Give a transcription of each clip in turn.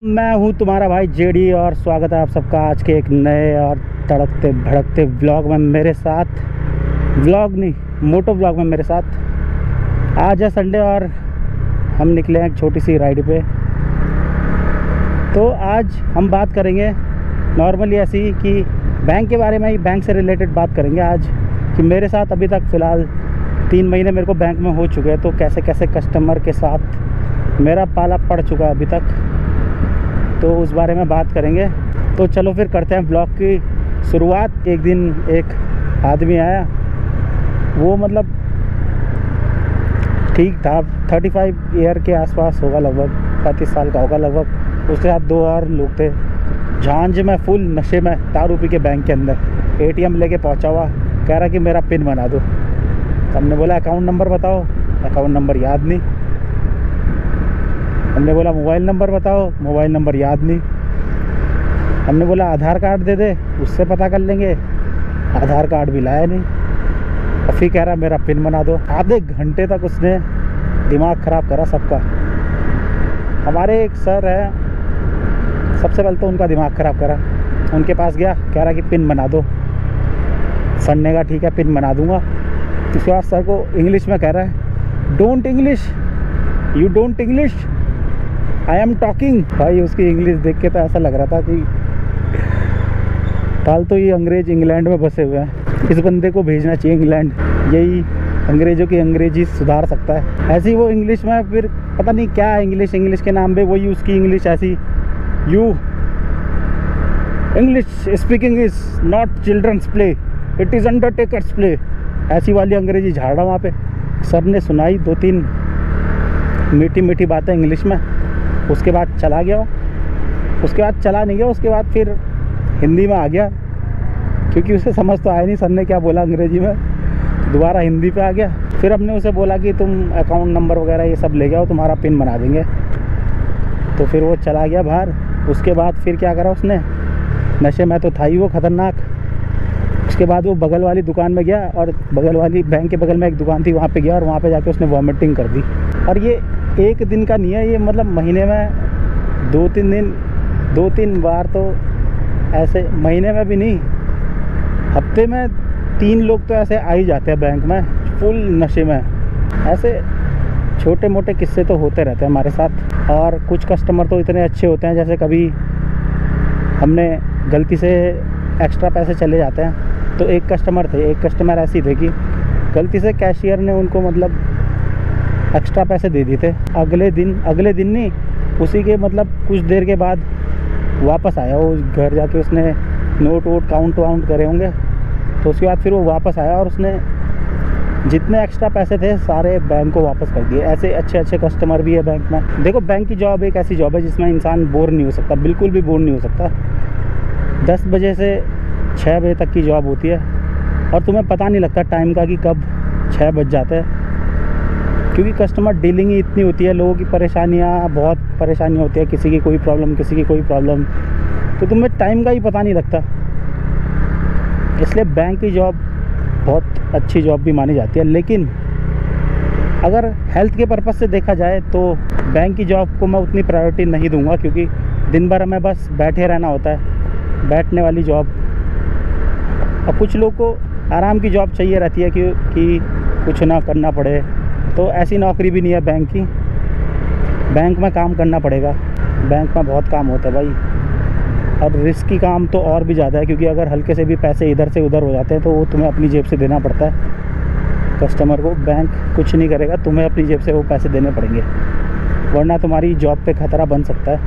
मैं हूँ तुम्हारा भाई जेडी और स्वागत है आप सबका आज के एक नए और तड़कते भड़कते व्लॉग में मेरे साथ। व्लॉग नहीं, मोटो व्लॉग में मेरे साथ। आज है संडे और हम निकले हैं एक छोटी सी राइड पे। तो आज हम बात करेंगे नॉर्मली ऐसी कि बैंक के बारे में ही, बैंक से रिलेटेड बात करेंगे आज कि मेरे साथ अभी तक फ़िलहाल 3 महीने मेरे को बैंक में हो चुके हैं, तो कैसे कैसे कस्टमर के साथ मेरा पाला पड़ चुका है अभी तक, तो उस बारे में बात करेंगे। तो चलो फिर करते हैं ब्लॉग की शुरुआत। एक दिन एक आदमी आया, वो मतलब ठीक था, 35 ईयर के आसपास होगा, लगभग 35 साल का होगा लगभग। उसके साथ 2 और लोग थे, झांझ में फुल नशे में दारू पी के बैंक के अंदर एटीएम लेके पहुंचा हुआ, कह रहा कि मेरा पिन बना दो। हमने बोला अकाउंट नंबर बताओ, अकाउंट नंबर याद नहीं। हमने बोला मोबाइल नंबर बताओ, मोबाइल नंबर याद नहीं। हमने बोला आधार कार्ड दे दे, उससे पता कर लेंगे, आधार कार्ड भी लाया नहीं। और फिर कह रहा मेरा पिन बना दो। आधे घंटे तक उसने दिमाग ख़राब करा सबका। हमारे एक सर है, सबसे पहले तो उनका दिमाग ख़राब करा। उनके पास गया, कह रहा कि पिन बना दो। सर ने कहा ठीक है पिन बना दूंगा। उसके बाद सर को इंग्लिश में कह रहा है don't English, you don't English, I am talking. भाई उसकी इंग्लिश देख के तो ऐसा लग रहा था कि फालतू ही अंग्रेज इंग्लैंड में बसे हुए हैं, इस बंदे को भेजना चाहिए इंग्लैंड, यही अंग्रेज़ों की अंग्रेजी सुधार सकता है। ऐसी वो इंग्लिश में फिर पता नहीं क्या इंग्लिश के नाम पे वही उसकी इंग्लिश ऐसी, you English speaking is not children's play, it is undertaker's play, ऐसी वाली अंग्रेजी झाड़ा वहाँ पे। सर ने सुनाई 2-3 मीठी मीठी बातें इंग्लिश में, उसके बाद चला गया। उसके बाद चला नहीं गया, उसके बाद फिर हिंदी में आ गया, क्योंकि उसे समझ तो आया नहीं सर ने क्या बोला अंग्रेजी में, तो दोबारा हिंदी पे आ गया। फिर हमने उसे बोला कि तुम अकाउंट नंबर वगैरह ये सब ले जाओ, तुम्हारा पिन बना देंगे। तो फिर वो चला गया बाहर। उसके बाद फिर क्या करा उसने, नशे में तो था ही वो ख़तरनाक। उसके बाद वो बगल वाली दुकान में गया, और बगल वाली बैंक के बगल में एक दुकान थी, वहाँ पे गया और वहाँ पे जाके उसने वॉमिटिंग कर दी। और ये एक दिन का नहीं है, ये मतलब महीने में 2-3 बार, तो ऐसे महीने में भी नहीं, हफ्ते में 3 लोग तो ऐसे आ ही जाते हैं बैंक में फुल नशे में। ऐसे छोटे मोटे किस्से तो होते रहते हैं हमारे साथ। और कुछ कस्टमर तो इतने अच्छे होते हैं, जैसे कभी हमने गलती से एक्स्ट्रा पैसे चले जाते हैं, तो एक कस्टमर ऐसी थे कि गलती से कैशियर ने उनको मतलब एक्स्ट्रा पैसे दे दिए थे। अगले दिन नहीं, उसी के मतलब कुछ देर के बाद वापस आया वो घर, जाके उसने नोट वोट काउंट करे होंगे। तो उसके बाद फिर वो वापस आया और उसने जितने एक्स्ट्रा पैसे थे सारे बैंक को वापस कर दिए। ऐसे अच्छे कस्टमर भी है बैंक में। देखो बैंक की जॉब एक ऐसी जॉब है जिसमें इंसान बोर नहीं हो सकता, बिल्कुल भी बोर नहीं हो सकता। 10 बजे से 6 बजे तक की जॉब होती है, और तुम्हें पता नहीं लगता टाइम का कि कब 6 बज जाते हैं, क्योंकि कस्टमर डीलिंग ही इतनी होती है। लोगों की बहुत परेशानियाँ होती है, किसी की कोई प्रॉब्लम, तो तुम्हें टाइम का ही पता नहीं लगता। इसलिए बैंक की जॉब बहुत अच्छी जॉब भी मानी जाती है। लेकिन अगर हेल्थ के पर्पज़ से देखा जाए तो बैंक की जॉब को मैं उतनी प्रायोरिटी नहीं दूंगा, क्योंकि दिन भर हमें बस बैठे रहना होता है, बैठने वाली जॉब। और कुछ लोग को आराम की जॉब चाहिए रहती है कि कुछ ना करना पड़े, तो ऐसी नौकरी भी नहीं है बैंक की। बैंक में काम करना पड़ेगा, बैंक में बहुत काम होता है भाई, और रिस्की काम तो और भी ज़्यादा है, क्योंकि अगर हल्के से भी पैसे इधर से उधर हो जाते हैं तो वो तुम्हें अपनी जेब से देना पड़ता है कस्टमर को। बैंक कुछ नहीं करेगा, तुम्हें अपनी जेब से वो पैसे देने पड़ेंगे, वरना तुम्हारी जॉब पे खतरा बन सकता है।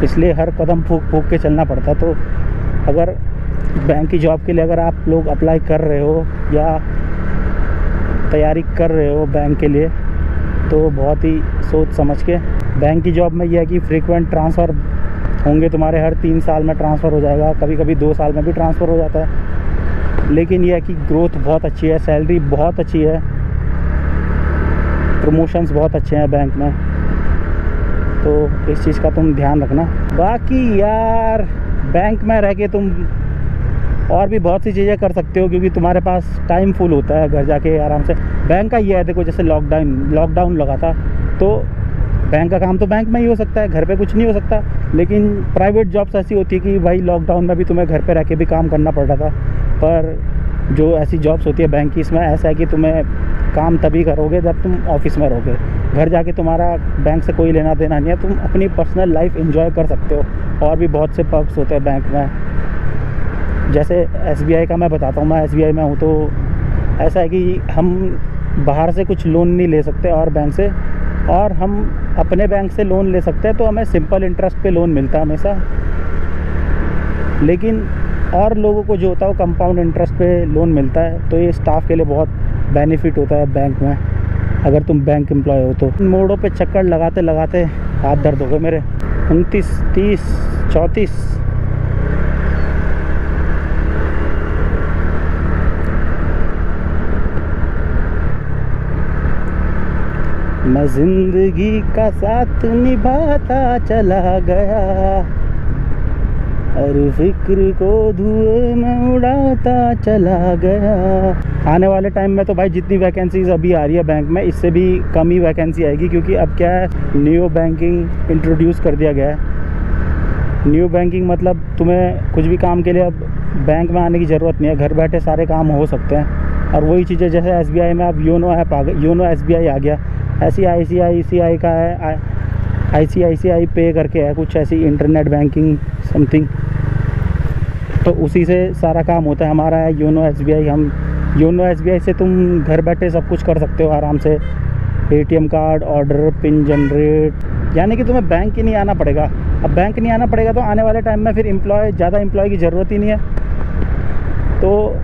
इसलिए हर कदम फूक के चलना पड़ता है। तो अगर बैंक की जॉब के लिए अगर आप लोग अप्लाई कर रहे हो या तैयारी कर रहे हो बैंक के लिए, तो बहुत ही सोच समझ के। बैंक की जॉब में यह है कि फ्रीक्वेंट ट्रांसफ़र होंगे तुम्हारे, हर 3 साल में ट्रांसफ़र हो जाएगा, कभी 2 साल में भी ट्रांसफ़र हो जाता है। लेकिन यह है कि ग्रोथ बहुत अच्छी है, सैलरी बहुत अच्छी है, प्रमोशंस बहुत अच्छे हैं बैंक में, तो इस चीज़ का तुम ध्यान रखना। बाकी यार बैंक में रह के तुम और भी बहुत सी चीज़ें कर सकते हो, क्योंकि तुम्हारे पास टाइम फुल होता है घर जाके आराम से। बैंक का ये है, देखो जैसे लॉकडाउन लगा था, तो बैंक का काम तो बैंक में ही हो सकता है, घर पे कुछ नहीं हो सकता। लेकिन प्राइवेट जॉब्स ऐसी होती है कि भाई लॉकडाउन में भी तुम्हें घर पे रह के भी काम करना पड़ रहा था, पर जो ऐसी जॉब्स होती है बैंक की, इसमें ऐसा है कि तुम्हें काम तभी करोगे जब तुम ऑफिस में रहोगे। घर जाके तुम्हारा बैंक से कोई लेना देना नहीं है, तुम अपनी पर्सनल लाइफ एंजॉय कर सकते हो। और भी बहुत से पर्क्स होते हैं बैंक में। जैसे SBI का मैं बताता हूँ, मैं SBI में हूँ, तो ऐसा है कि हम बाहर से कुछ लोन नहीं ले सकते और बैंक से, और हम अपने बैंक से लोन ले सकते हैं तो हमें सिंपल इंटरेस्ट पे लोन मिलता है हमेशा। लेकिन और लोगों को जो होता है वो कंपाउंड इंटरेस्ट पे लोन मिलता है। तो ये स्टाफ के लिए बहुत बेनिफिट होता है बैंक में, अगर तुम बैंक एम्प्लॉय हो तो। मोड़ों पे चक्कर लगाते लगाते हाथ दर्द हो गए मेरे। 29, 30, 34। मैं जिंदगी का साथ निभाता चला गया, हर फिक्र को धुएं में उड़ाता चला गया। आने वाले टाइम में तो भाई जितनी वैकेंसीज अभी आ रही है बैंक में, इससे भी कम ही वैकेंसी आएगी, क्योंकि अब क्या है, न्यू बैंकिंग इंट्रोड्यूस कर दिया गया है। न्यू बैंकिंग मतलब तुम्हें कुछ भी काम के लिए अब बैंक में आने की ज़रूरत नहीं है, घर बैठे सारे काम हो सकते हैं। और वही चीज़ें जैसे SBI में अब योनो ऐप आ गया, योनो SBI आ गया, ऐसी ICICI का है, ICICI पे करके है कुछ ऐसी, इंटरनेट बैंकिंग समथिंग, तो उसी से सारा काम होता है। हमारा है योनो SBI, हम योनो SBI से तुम घर बैठे सब कुछ कर सकते हो आराम से। ATM card, order, pin generate, यानी कि तुम्हें बैंक ही नहीं आना पड़ेगा। अब बैंक नहीं आना पड़ेगा तो आने वाले टाइम में फिर ज़्यादा एम्प्लॉय की ज़रूरत ही नहीं है। तो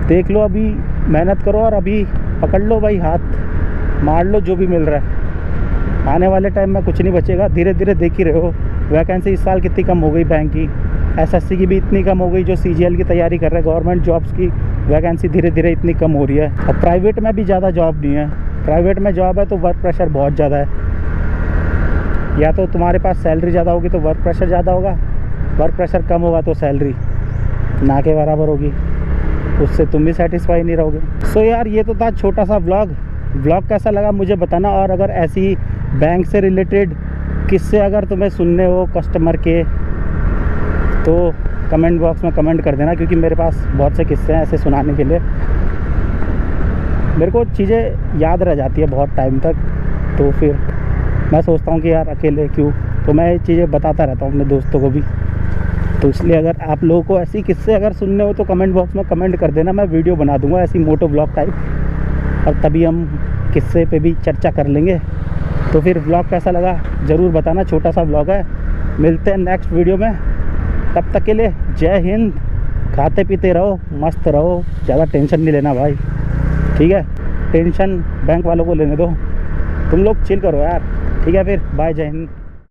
देख लो, अभी मेहनत करो और अभी पकड़ लो भाई, हाथ मार लो जो भी मिल रहा है। आने वाले टाइम में कुछ नहीं बचेगा, धीरे धीरे देख ही रहे हो वैकेंसी इस साल कितनी कम हो गई बैंक की। SSC की भी इतनी कम हो गई, जो CGL की तैयारी कर रहे हैं, गवर्नमेंट जॉब्स की वैकेंसी धीरे धीरे इतनी कम हो रही है। और प्राइवेट में भी ज़्यादा जॉब नहीं है। प्राइवेट में जॉब है तो वर्क प्रेशर बहुत ज़्यादा है। या तो तुम्हारे पास सैलरी ज़्यादा होगी तो वर्क प्रेशर ज़्यादा होगा, वर्क प्रेशर कम होगा तो सैलरी ना के बराबर होगी, उससे तुम भी सेटिस्फाई नहीं रहोगे। सो यार, ये तो था छोटा सा व्लॉग कैसा लगा मुझे बताना। और अगर ऐसी बैंक से रिलेटेड किस्से अगर तुम्हें सुनने हो कस्टमर के, तो कमेंट बॉक्स में कमेंट कर देना, क्योंकि मेरे पास बहुत से किस्से हैं ऐसे सुनाने के लिए। मेरे को चीज़ें याद रह जाती है बहुत टाइम तक, तो फिर मैं सोचता हूँ कि यार अकेले क्यों, तो मैं ये चीज़ें बताता रहता हूँ अपने दोस्तों को भी। तो इसलिए अगर आप लोगों को ऐसी किस्से अगर सुनने हो तो कमेंट बॉक्स में कमेंट कर देना, मैं वीडियो बना दूँगा ऐसी मोटो ब्लॉग टाइप, और तभी हम किस्से पे भी चर्चा कर लेंगे। तो फिर व्लॉग कैसा लगा ज़रूर बताना, छोटा सा व्लॉग है। मिलते हैं नेक्स्ट वीडियो में, तब तक के लिए जय हिंद। खाते पीते रहो, मस्त रहो, ज़्यादा टेंशन नहीं लेना भाई, ठीक है। टेंशन बैंक वालों को लेने दो, तुम लोग चिल करो यार, ठीक है। फिर बाय, जय हिंद।